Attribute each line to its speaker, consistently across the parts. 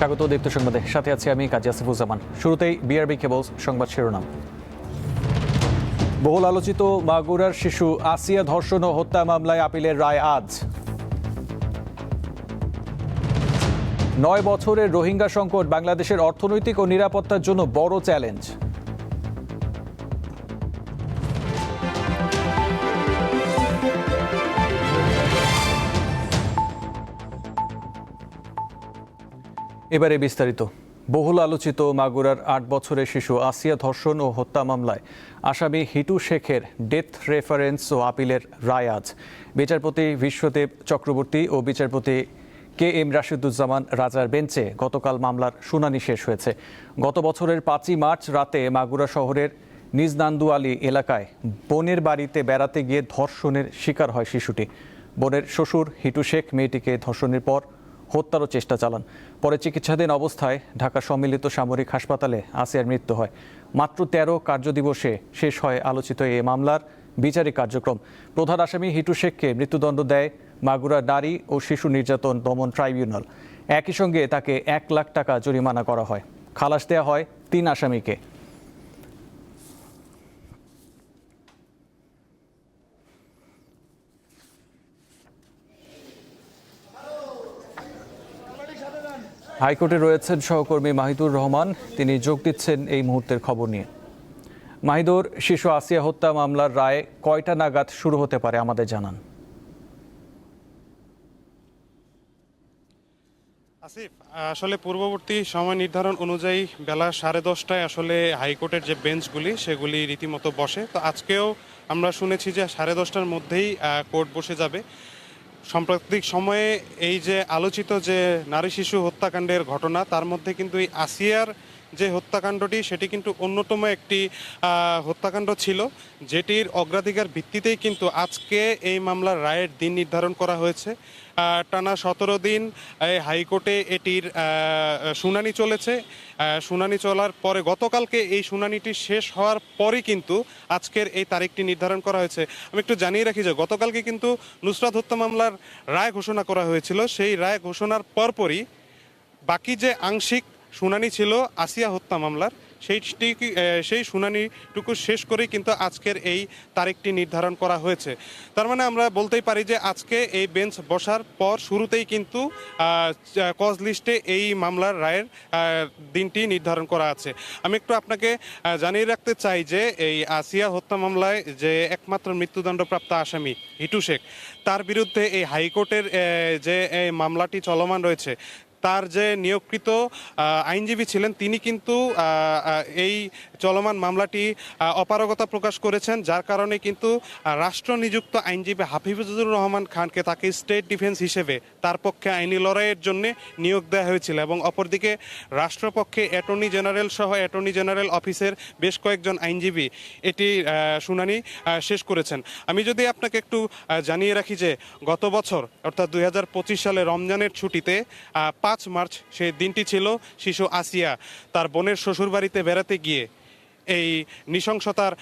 Speaker 1: স্বাগত দীপ্ত সংবাদে, সাথে আছি আমি কাজী আসিফুজ্জামান। শুরুতেই বিআরবি কেবলস সংবাদ শিরোনাম। বহুল আলোচিত মাগুরার শিশু আসিয়া ধর্ষণ ও হত্যা মামলায় আপিলের রায় আজ। 9 বছরের রোহিঙ্গা সংকট বাংলাদেশের অর্থনৈতিক ও নিরাপত্তার জন্য বড় চ্যালেঞ্জ। এবারে বিস্তারিত। বহুল আলোচিত মাগুরার 8 বছরের শিশু আসিয়া ধর্ষণ ও হত্যা মামলায় আসামি হিটু শেখের ডেথ রেফারেন্স ও আপিলের রায় আজ। বিচারপতি বিশ্বদেব চক্রবর্তী ও বিচারপতি কে এম রাশিদুজ্জামান রাজার বেঞ্চে গতকাল মামলার শুনানি শেষ হয়েছে। গত বছরের 5ই মার্চ রাতে মাগুরা শহরের নিজনান্দুয়ালি এলাকায় বোনের বাড়িতে বেড়াতে গিয়ে ধর্ষণের শিকার হয় শিশুটি। বোনের শ্বশুর হিটু শেখ মেয়েটিকে ধর্ষণের পর হত্যারও চেষ্টা চালান। পরে চিকিৎসাধীন অবস্থায় ঢাকা সম্মিলিত সামরিক হাসপাতালে আসিয়ার মৃত্যু হয়। মাত্র 13 কার্যদিবসে শেষ হয় আলোচিত এই মামলার বিচারিক কার্যক্রম। প্রধান আসামি হিটু শেখকে মৃত্যুদণ্ড দেয় মাগুরা নারী ও শিশু নির্যাতন দমন ট্রাইব্যুনাল। একই সঙ্গে তাকে 1 লাখ টাকা জরিমানা করা হয়। খালাস দেওয়া হয় 3 আসামিকে। হাইকোর্টে রয়েছেন সহকর্মী মাহিদুর রহমান, তিনি যোগ দিচ্ছেন এই মুহূর্তের খবর নিয়ে। মাহিদুর, শিশু আসিয়া হত্যা মামলার রায় কয়টা নাগাদ শুরু হতে পারে আমাদের জানান।
Speaker 2: আসিফ, আসলে পূর্ববর্তী সময় নির্ধারণ অনুযায়ী বেলা 10:30টায় আসলে হাইকোর্টের যে বেঞ্চগুলি সেগুলি রীতিমতো বসে। তো আজকেও আমরা শুনেছি যে 10:30টার মধ্যেই কোর্ট বসে যাবে। সাম্প্রতিক সময়ে এই যে আলোচিত যে নারী শিশু হত্যাকাণ্ডের ঘটনা, তার মধ্যে কিন্তু এই আসিয়ার যে হত্যাকাণ্ডটি সেটি কিন্তু অন্যতম একটি হত্যাকাণ্ড ছিল, যেটির অগ্রাধিকার ভিত্তিতেই কিন্তু আজকে এই মামলার রায়ের দিন নির্ধারণ করা হয়েছে। টানা 17 দিন হাইকোর্টে এটির শুনানি চলেছে। শুনানি চলার পরে গতকালকে এই শুনানিটি শেষ হওয়ার পরই কিন্তু আজকের এই তারিখটি নির্ধারণ করা হয়েছে। আমি একটু জানিয়ে রাখি যে গতকালকে কিন্তু নুসরাত হত্যা মামলার রায় ঘোষণা করা হয়েছিল। সেই রায় ঘোষণার পরপরই বাকি যে আংশিক শুনানি ছিল আসিয়া হত্যা মামলার, সেই শুনানিটুকু শেষ করেই কিন্তু আজকের এই তারিখটি নির্ধারণ করা হয়েছে। তার মানে আমরা বলতেই পারি যে আজকে এই বেঞ্চ বসার পর শুরুতেই কিন্তু কজ লিস্টে এই মামলার রায়ের দিনটি নির্ধারণ করা আছে। আমি একটু আপনাকে জানিয়ে রাখতে চাই যে এই আসিয়া হত্যা মামলায় যে একমাত্র মৃত্যুদণ্ডপ্রাপ্ত আসামি হিটু শেখ, তার বিরুদ্ধে এই হাইকোর্টের যে এই মামলাটি চলমান রয়েছে, তার যে নিয়োগকৃত আইনজীবী ছিলেন তিনি কিন্তু এই চলমান মামলাটি অপারগতা প্রকাশ করেছেন, যার কারণে কিন্তু রাষ্ট্র নিযুক্ত আইনজীবী হাফিজুর রহমান খানকে তাকে স্টেট ডিফেন্স হিসেবে তার পক্ষে আইনি লড়াইয়ের জন্য নিয়োগ দেওয়া হয়েছিল। এবং অপরদিকে রাষ্ট্রপক্ষে অ্যাটর্নি জেনারেল সহ অ্যাটর্নি জেনারেল অফিসের বেশ কয়েকজন আইনজীবী এটি শুনানি শেষ করেছেন। আমি যদি আপনাকে একটু জানিয়ে রাখি যে গত বছর অর্থাৎ 2025 সালে রমজানের ছুটিতে 5 মার্চ সেই দিনটি ছিল, শিশু আসিয়া তার বোনের শ্বশুরবাড়িতে বেড়াতে গিয়ে এই নৃশংসতার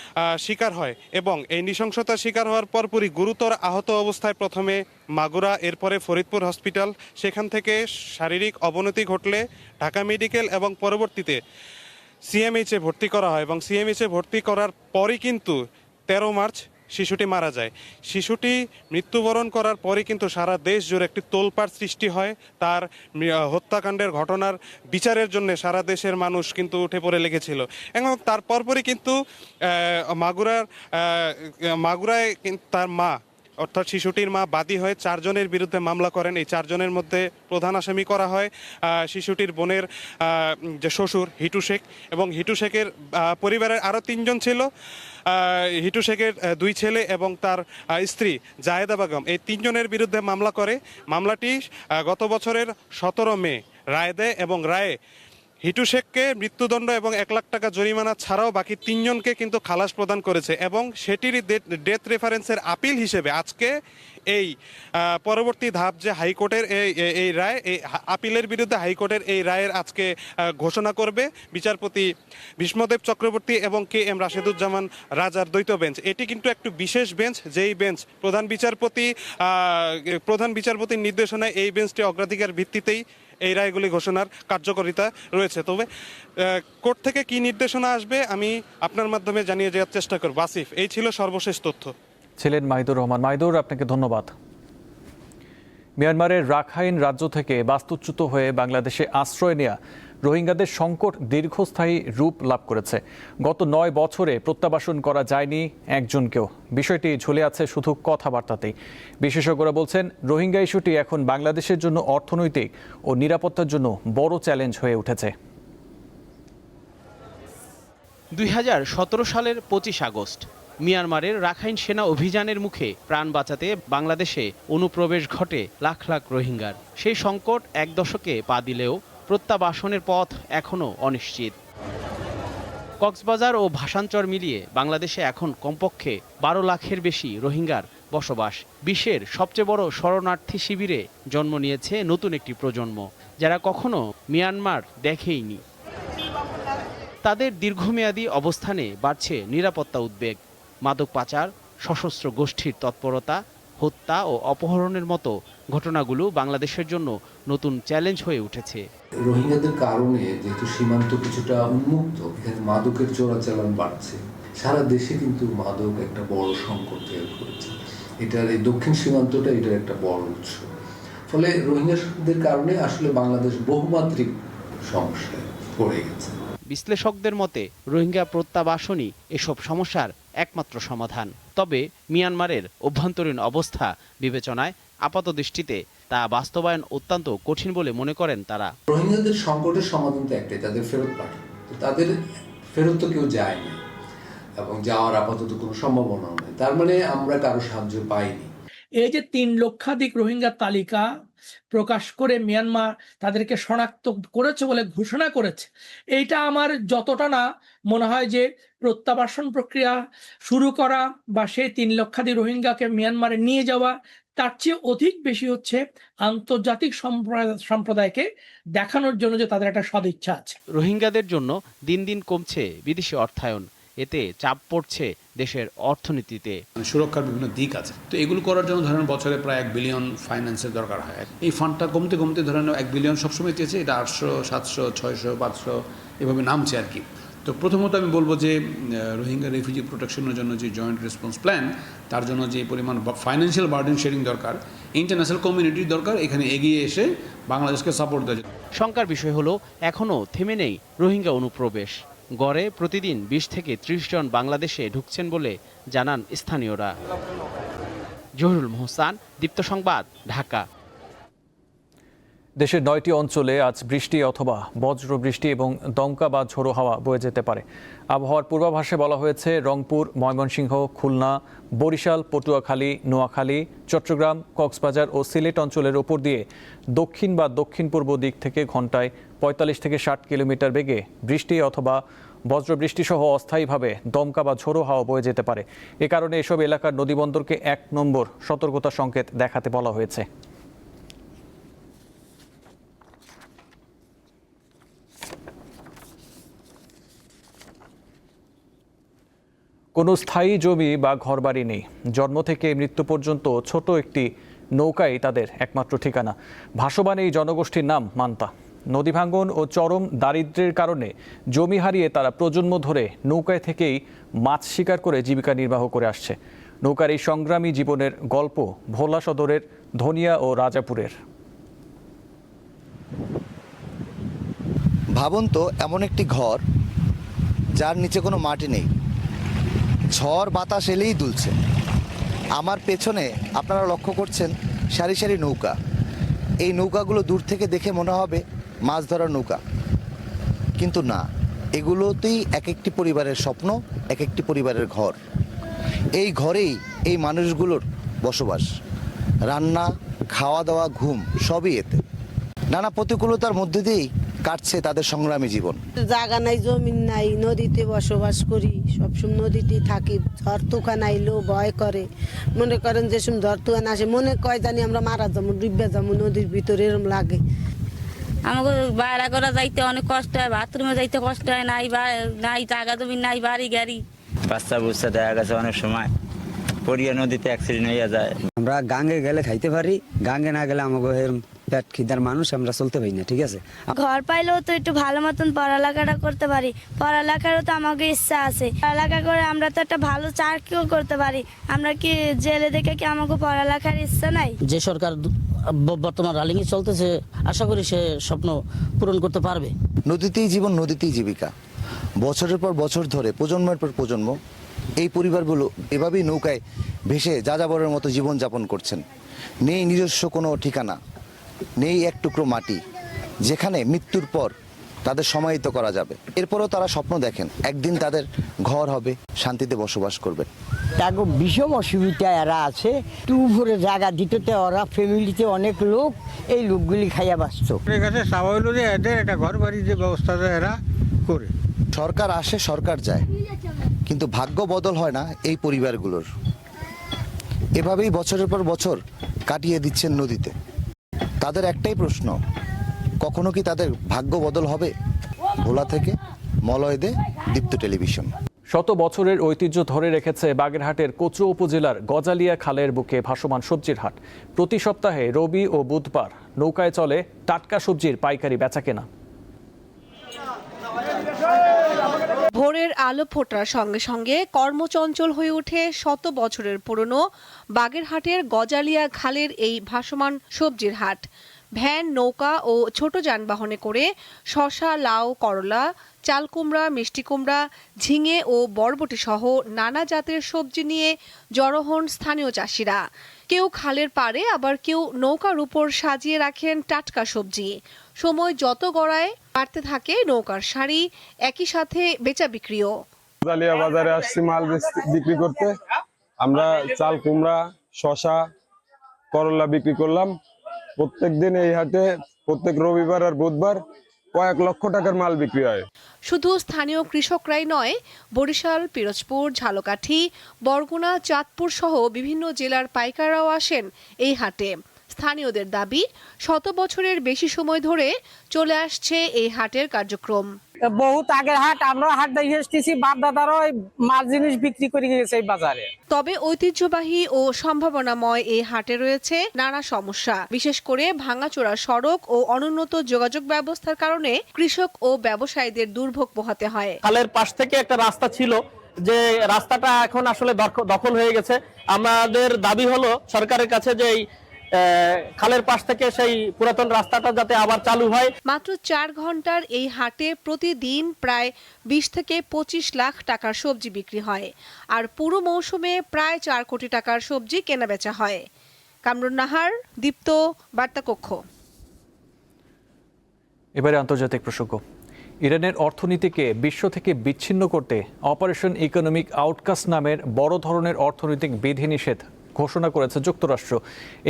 Speaker 2: শিকার হয় এবং এই নৃশংসতার শিকার হওয়ার পরপরই গুরুতর আহত অবস্থায় প্রথমে মাগুরা, এরপরে ফরিদপুর হসপিটাল, সেখান থেকে শারীরিক অবনতি ঘটলে ঢাকা মেডিকেল এবং পরবর্তীতে সিএমএইচে ভর্তি করা হয়। এবং সিএমএইচে ভর্তি করার পরই কিন্তু 13 মার্চ শিশুটি মারা যায়। শিশুটি মৃত্যুবরণ করার পরে কিন্তু সারা দেশ জুড়ে একটি তোলপাড় সৃষ্টি হয়। তার হত্যাকাণ্ডের ঘটনার বিচারের জন্য সারা দেশের মানুষ কিন্তু উঠে পড়ে লেগেছিল। এবং তার পরপরই কিন্তু মাগুরায় তার মা অর্থাৎ শিশুটির মা বাদী হয়ে 4 জনের বিরুদ্ধে মামলা করেন। এই 4 জনের মধ্যে প্রধান আসামি করা হয় শিশুটির বোনের যে শ্বশুর হিটু শেখ, এবং হিটু শেখের পরিবারের আরও 3 জন ছিল। হিটু শেখের 2 ছেলে এবং তার স্ত্রী জায়েদা বেগম, এই 3 জনের বিরুদ্ধে মামলা করে। মামলাটি গত বছরের 17 মে রায় দেয় এবং রায়ে হিটু শেখকে মৃত্যুদণ্ড এবং 1 লাখ টাকা জরিমানা ছাড়াও বাকি 3 জনকে কিন্তু খালাস প্রদান করেছে। এবং সেটির ডেথ রেফারেন্সের আপিল হিসেবে আজকে এই পরবর্তী ধাপ যে হাইকোর্টের এই রায়, এই আপিলের বিরুদ্ধে হাইকোর্টের এই রায়ের আজকে ঘোষণা করবে বিচারপতি ভীষ্মদেব চক্রবর্তী এবং কে এম রাশিদুজ্জামান রাজার দ্বৈত বেঞ্চ। এটি কিন্তু একটু বিশেষ বেঞ্চ, যেই বেঞ্চ প্রধান বিচারপতির নির্দেশনায় এই বেঞ্চটি অগ্রাধিকার ভিত্তিতেই এই রায়গুলি ঘোষণার কার্যকারিতা রয়েছে। তবে কোর্ট থেকে কি নির্দেশনা আসবে আমি আপনার মাধ্যমে জানিয়ে যাওয়ার চেষ্টা করব। আসিফ, এই ছিল সর্বশেষ তথ্য।
Speaker 1: ছিলেন মাহিদুর রহমান। মাহিদুর, আপনাকে ধন্যবাদ। মিয়ানমারের রাখাইন রাজ্য থেকে বাস্তুচ্যুত হয়ে বাংলাদেশে আশ্রয় নেয়া রোহিঙ্গাদের সংকট দীর্ঘস্থায়ী রূপ লাভ করেছে। গত 9 বছরে প্রত্যাবাসন করা যায়নি একজনকেও। বিষয়টি ঝুলে আছে শুধু কথাবার্তাতেই। বিশেষজ্ঞরা বলছেন, রোহিঙ্গা ইস্যুটি এখন বাংলাদেশের জন্য অর্থনৈতিক ও নিরাপত্তার জন্য বড় চ্যালেঞ্জ হয়ে উঠেছে।
Speaker 3: 2017 সালের 25 আগস্ট মিয়ানমারের রাখাইন সেনা অভিযানের মুখে প্রাণ বাঁচাতে বাংলাদেশে অনুপ্রবেশ ঘটে লাখ লাখ রোহিঙ্গার। সেই সংকট 1 দশকে পা দিলেও প্রত্যাবাসনের পথ এখনও অনিশ্চিত। কক্সবাজার ও ভাসানচর মিলিয়ে বাংলাদেশে এখন কমপক্ষে 12 লাখের বেশি রোহিঙ্গার বসবাস। বিশ্বের সবচেয়ে বড় শরণার্থী শিবিরে জন্ম নিয়েছে নতুন একটি প্রজন্ম, যারা কখনো মিয়ানমার দেখেইনি। তাদের দীর্ঘমেয়াদী অবস্থানে বাড়ছে নিরাপত্তা উদ্বেগ। মাদক পাচার, সশস্ত্র গোষ্ঠীর তৎপরতা, হত্যা ও অপহরণের মতো ঘটনাগুলো বাংলাদেশের জন্য নতুন চ্যালেঞ্জ হয়ে উঠেছে।
Speaker 4: রোহিঙ্গাদের কারণে যেহেতু সীমান্ত কিছুটা উন্মুক্ত, এখানে মাদকের চোরাচালান বাড়ছে। সারা দেশে কিন্তু মাদক একটা বড় সংকট তৈরি করেছে। এটার এই দক্ষিণ সীমান্তটা এটার একটা বড় উৎস। ফলে রোহিঙ্গাদের কারণে আসলে বাংলাদেশ বহুমাত্রিক সমস্যায় পড়ে গেছে।
Speaker 3: বিশ্লেষকদের মতে রোহিঙ্গা প্রত্যাবাসনই এসব সমস্যার একমাত্র সমাধান। তবে মিয়ানমারের অভ্যন্তরীণ অবস্থা বিবেচনায় আপাতদৃষ্টিতে তা বাস্তবায়ন অত্যন্ত কঠিন বলে মনে করেন তারা।
Speaker 4: রোহিঙ্গাদের সংকটের সমাধান তো একটাই, তাদের ফেরত পাঠানো। তাদের ফেরত তো কেউ যায়নি এবং যাওয়ার আপাতত কোনো সম্ভাবনাও নেই। তার মানে আমরা কারো সাহায্য পাইনি।
Speaker 5: এই যে 3 লক্ষাধিক রোহিঙ্গার তালিকা প্রকাশ করে মিয়ানমার তাদেরকে শনাক্ত করেছে বলে ঘোষণা করেছে, এইটা আমার যতটা না মনে হয় যে প্রত্যাবাসন প্রক্রিয়া শুরু করা বা সেই 3 লক্ষাধিক রোহিঙ্গাকে মিয়ানমারে নিয়ে যাওয়া, তার চেয়ে অধিক বেশি হচ্ছে আন্তর্জাতিক সম্প্রদায়কে দেখানোর জন্য যে তাদের একটা সদিচ্ছা আছে।
Speaker 3: রোহিঙ্গাদের জন্য দিন দিন কমছে বিদেশি অর্থায়ন। এতে চাপ পড়ছে দেশের অর্থনীতিতে।
Speaker 6: সুরক্ষার বিভিন্ন দিক আছে, তো এগুলো করার জন্য ধরেন বছরে প্রায় 1 বিলিয়ন ফাইন্যান্সের দরকার হয়। এই ফান্ডটা কমতে কমতে ধরেন 1 বিলিয়ন সবসময় চেয়েছে, এটা 800, 700, 600, 500 এভাবে নামছে আর কি। তো প্রথমত আমি বলবো যে রোহিঙ্গা রেফিউজি প্রোটেকশনের জন্য যে জয়েন্ট রেসপন্স প্ল্যান, তার জন্য যে পরিমাণ ফাইন্যান্সিয়াল বার্ডেন শেয়ারিং দরকার, ইন্টারন্যাশনাল কমিউনিটির দরকার এখানে এগিয়ে এসে বাংলাদেশকে সাপোর্ট দেওয়া।
Speaker 3: শঙ্কার বিষয় হলো এখনও থেমে নেই রোহিঙ্গা অনুপ্রবেশ। গড়ে প্রতিদিন 20 থেকে 30 জন বাংলাদেশে ঢুকছেন বলে জানান স্থানীয়রা। জহিরুল মোহসান, দীপ্ত সংবাদ, ঢাকা।
Speaker 1: দেশের 9টি অঞ্চলে আজ বৃষ্টি অথবা বজ্র বৃষ্টি এবং দমকা বা ঝোড়ো হাওয়া বয়ে যেতে পারে। আবহাওয়ার পূর্বাভাসে বলা হয়েছে, রংপুর, ময়মনসিংহ, খুলনা, বরিশাল, পটুয়াখালী, নোয়াখালী, চট্টগ্রাম, কক্সবাজার ও সিলেট অঞ্চলের ওপর দিয়ে দক্ষিণ বা দক্ষিণ পূর্ব দিক থেকে ঘন্টায় 45 থেকে 60 কিলোমিটার বেগে বৃষ্টি অথবা বজ্রবৃষ্টি সহ অস্থায়ীভাবে দমকা বা ঝোড়ো হাওয়া বয়ে যেতে পারে। এ কারণে এসব এলাকার নদীবন্দরকে 1 নম্বর সতর্কতা সংকেত দেখাতে বলা হয়েছে। কোনো স্থায়ী জমি বা ঘরবাড়ি নেই। জন্ম থেকে মৃত্যু পর্যন্ত ছোট একটি নৌকাই তাদের একমাত্র ঠিকানা। ভাসমান এই জনগোষ্ঠীর নাম মান্তা। নদী ভাঙ্গন ও চরম দারিদ্র্যের কারণে জমি হারিয়ে তারা প্রজন্ম ধরে নৌকায় থেকেই মাছ শিকার করে জীবিকা নির্বাহ করে আসছে। নৌকার এই সংগ্রামী জীবনের গল্প ভোলা সদরের ধনিয়া ও রাজাপুরের।
Speaker 7: ভাবুন তো, এমন একটি ঘর যার নিচে কোনো মাটি নেই, ঝড় বাতাস এলেই দুলছে। আমার পেছনে আপনারা লক্ষ্য করছেন সারি সারি নৌকা। এই নৌকাগুলো দূর থেকে দেখে মনে হবে মাছ ধরার নৌকা, কিন্তু না, এগুলোতেই এক একটি পরিবারের স্বপ্ন, এক একটি পরিবারের ঘর। এই ঘরেই এই মানুষগুলোর বসবাস, রান্না, খাওয়া দাওয়া, ঘুম সবই এতে। নানা প্রতিকূলতার মধ্যে দিয়েই কাটছে তাদের সংগ্রামী জীবন।
Speaker 8: জায়গা নাই, জমিন নাই, নদীতে বসবাস করি, সবসময় নদীতে থাকি। ঝড় তুফান আইলেও ভয় করে, মনে করেন যে সময় ঝড় তুফান আসে মনে কয় জানি আমরা মারা যাবো, ডুবে যাবো নদীর ভিতরে, এরকম লাগে।
Speaker 9: আমাকে বাইরে করে যাইতে অনেক কষ্ট হয়, বাথরুমে যাইতে কষ্ট হয়, নাই জায়গা জমি নাই, বাড়ি গাড়ি।
Speaker 10: বাচ্চা বুচ্চা দেখা গেছে অনেক সময় পড়িয়া নদীতে অ্যাক্সিডেন্ট হয়ে যায়।
Speaker 11: আমরা গাঙ্গে গেলে খাইতে পারি, গাঙ্গে না গেলে আমাকে পেট খিদার মানুষ, আমরা চলতে পারি না, ঠিক আছে।
Speaker 9: ঘর পাইলেও তো একটু ভালো মতন পড়ালেখাটা করতে পারি, পড়ালেখারও তো আমাকে ইচ্ছা আছে, পড়ালেখা করে আমরা তো একটা ভালো চাকরিও করতে পারি। আমরা কি জেলে দেখে কি আমাকে পড়ালেখার ইচ্ছা নাই?
Speaker 11: যে সরকার বর্তমান রালিংয়ে চলতেছে, আশা করি সে স্বপ্ন পূরণ করতে পারবে।
Speaker 7: নদীতেই জীবন, নদীতেই জীবিকা। বছরের পর বছর ধরে প্রজন্মের পর প্রজন্ম এই পরিবারগুলো এভাবেই নৌকায় ভেসে যাযাবরের মতো জীবনযাপন করছেন। নেই নিজস্ব কোনো ঠিকানা, নেই এক টুকরো মাটি যেখানে মৃত্যুর পর তাদের সমাহিত করা যাবে। এরপরও তারা স্বপ্ন দেখেন একদিন তাদের ঘর হবে, শান্তিতে বসবাস করবেন।
Speaker 11: তাকে ভীষণ অসুবিধা এরা আছে, টু ভরে জায়গা দিতে ওরা ফ্যামিলিতে অনেক লোক, এই লোকগুলি খাইয়া বাঁচত।
Speaker 12: স্বাভাবিক যে এদের একটা ঘর বাড়ির যে ব্যবস্থাটা এরা করে।
Speaker 7: সরকার আসে, সরকার যায়, কিন্তু ভাগ্য বদল হয় না এই পরিবারগুলোর। এভাবেই বছরের পর বছর কাটিয়ে দিচ্ছেন নদীতে। তাদের একটাই প্রশ্ন, কখনো কি তাদের ভাগ্য বদল হবে? ভোলা থেকে মলয় দে, দীপ্ত টেলিভিশন।
Speaker 1: শত বছরের ঐতিহ্য ধরে রেখেছে বাগেরহাটের কোচো উপজেলার গজালিয়া খালের বুকে ভাসমান সবজির হাট। প্রতি সপ্তাহে রবি ও বুধবার নৌকায় চলে টাটকা সবজির পাইকারি বেচাকেনা।
Speaker 13: ভোরের আলো ফোটার সঙ্গে সঙ্গে কর্মচঞ্চল হয়ে ওঠে শত বছরের পুরনো বাগেরহাটের গজালিয়া খালের এই ভাসমান সবজির হাট। ভ্যান, নৌকা ও ছোট যানবাহনে করে শসা, লাউ, করলা, চাল কুমড়া, মিষ্টি কুমড়া, ঝিঙে ও বরবটি সহ নানা জাতের সবজি নিয়ে জড়ো হন স্থানীয় চাষিরা। কেউ খালের পাড়ে, আবার কেউ নৌকার উপর সাজিয়ে রাখেন টাটকা সবজি। সময় যত গড়ায় বাড়তে থাকে নৌকার সারি, একই সাথে বেচা বিক্রিও।
Speaker 14: গজালিয়া বাজারে আসছি মাল বিক্রি করতে। আমরা চাল কুমড়া, শসা, করলা বিক্রি করলাম। প্রত্যেক দিন এই হাটে প্রত্যেক রবিবার আর বুধবার কয়েক লক্ষ টাকার মাল বিক্রি হয়।
Speaker 13: শুধু স্থানীয় কৃষকরাই নয়, বরিশাল, পিরোজপুর, ঝালকাঠি, বরগুনা, চাঁদপুর সহ বিভিন্ন জেলার পাইকাররাও আসেন এই হাটে। স্থানীয়দের দাবি, শত বছরের বেশি সময় ধরে চলে আসছে এই হাটের কার্যক্রম।
Speaker 11: বহুত আগের হাট, আমরা হাট দেখে এসেছি, বাপ দাদারও মাল জিনিস বিক্রি করে গেছে এই বাজারে।
Speaker 13: তবে ঐতিহ্যবাহী ও সম্ভাবনাময় এই হাটে রয়েছে নানা সমস্যা, বিশেষ করে ভাঙাচোরা সড়ক ও অনুন্নত যোগাযোগ ব্যবস্থার কারণে কৃষক ও ব্যবসায়ীদের দুর্ভোগ পোহাতে হয়।
Speaker 15: খালের পাশ থেকে একটা রাস্তা ছিল, যে রাস্তাটা এখন আসলে দখল হয়ে গেছে। আমাদের দাবি হলো সরকারের কাছে যে খালের পাশ থেকে সেই পুরাতন রাস্তাটা যাতে আবার চালু হয়।
Speaker 13: মাত্র 4 ঘন্টার এই হাটে প্রতিদিন প্রায় 20 থেকে 25 লাখ টাকার সবজি বিক্রি হয়, আর পুরো মৌসুমে প্রায় 4 কোটি টাকার সবজি কেনাবেচা হয়। কামরুন নাহার, দীপ্ত, বার্তাকক্ষ।
Speaker 1: এবারে আন্তর্জাতিক প্রসঙ্গ। ইরানের অর্থনীতিকে বিশ্ব থেকে বিচ্ছিন্ন করতে অপারেশন ইকোনমিক আউটকাস্ট নামের বড় ধরনের অর্থনৈতিক বিধিনিষেধ ঘোষণা করেছে যুক্তরাষ্ট্র।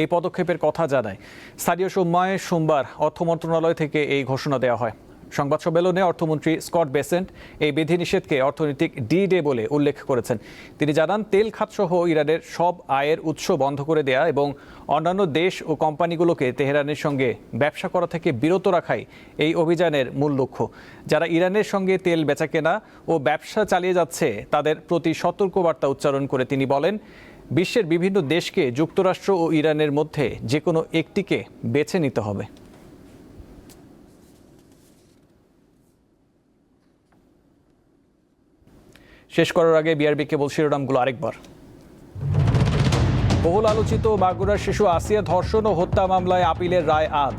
Speaker 1: এই পদক্ষেপের কথা জানায় স্থানীয় সময় সোমবার অর্থ মন্ত্রণালয় থেকে এই ঘোষণা দেওয়া হয়। সংবাদ সম্মেলনে অর্থমন্ত্রী স্কট বেসেন্ট এই বিধিনিষেধকে অর্থনৈতিক ডি-ডে বলে উল্লেখ করেছেন। তিনি জানান, তেল খাতসহ ইরানের সব আয়ের উৎস বন্ধ করে দেয়া এবং অন্যান্য দেশ ও কোম্পানিগুলোকে তেহরানের সঙ্গে ব্যবসা করা থেকে বিরত রাখাই এই অভিযানের মূল লক্ষ্য। যারা ইরানের সঙ্গে তেল বেচাকেনা ও ব্যবসা চালিয়ে যাচ্ছে তাদের প্রতি সতর্কবার্তা উচ্চারণ করে তিনি বলেন, বিশ্বের বিভিন্ন দেশকে যুক্তরাষ্ট্র ও ইরানের মধ্যে যে কোনো একটিকে বেছে নিতে হবে। শেষ করার আগে বিআরবি কেবল শিরোনামগুলো আরেকবার। বহুল আলোচিত মাগুরার শিশু আসিয়া ধর্ষণ ও হত্যা মামলায় আপিলের রায় আজ।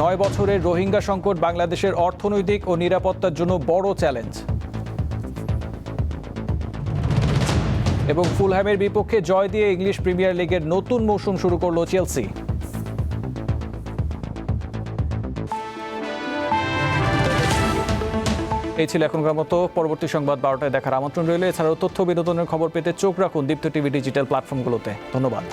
Speaker 1: 9 বছরের রোহিঙ্গা সংকট বাংলাদেশের অর্থনৈতিক ও নিরাপত্তার জন্য বড় চ্যালেঞ্জ। এবং ফুলহ্যামের বিপক্ষে জয় দিয়ে ইংলিশ প্রিমিয়ার লিগের নতুন মৌসুম শুরু করল চেলসি। এই ছিল এখনকার মতো। পরবর্তী সংবাদ 12টায় দেখার আমন্ত্রণ রইল। এছাড়াও তথ্য বিনোদনের খবর পেতে চোখ রাখুন দীপ্ত টিভি ডিজিটাল প্ল্যাটফর্মগুলোতে। ধন্যবাদ।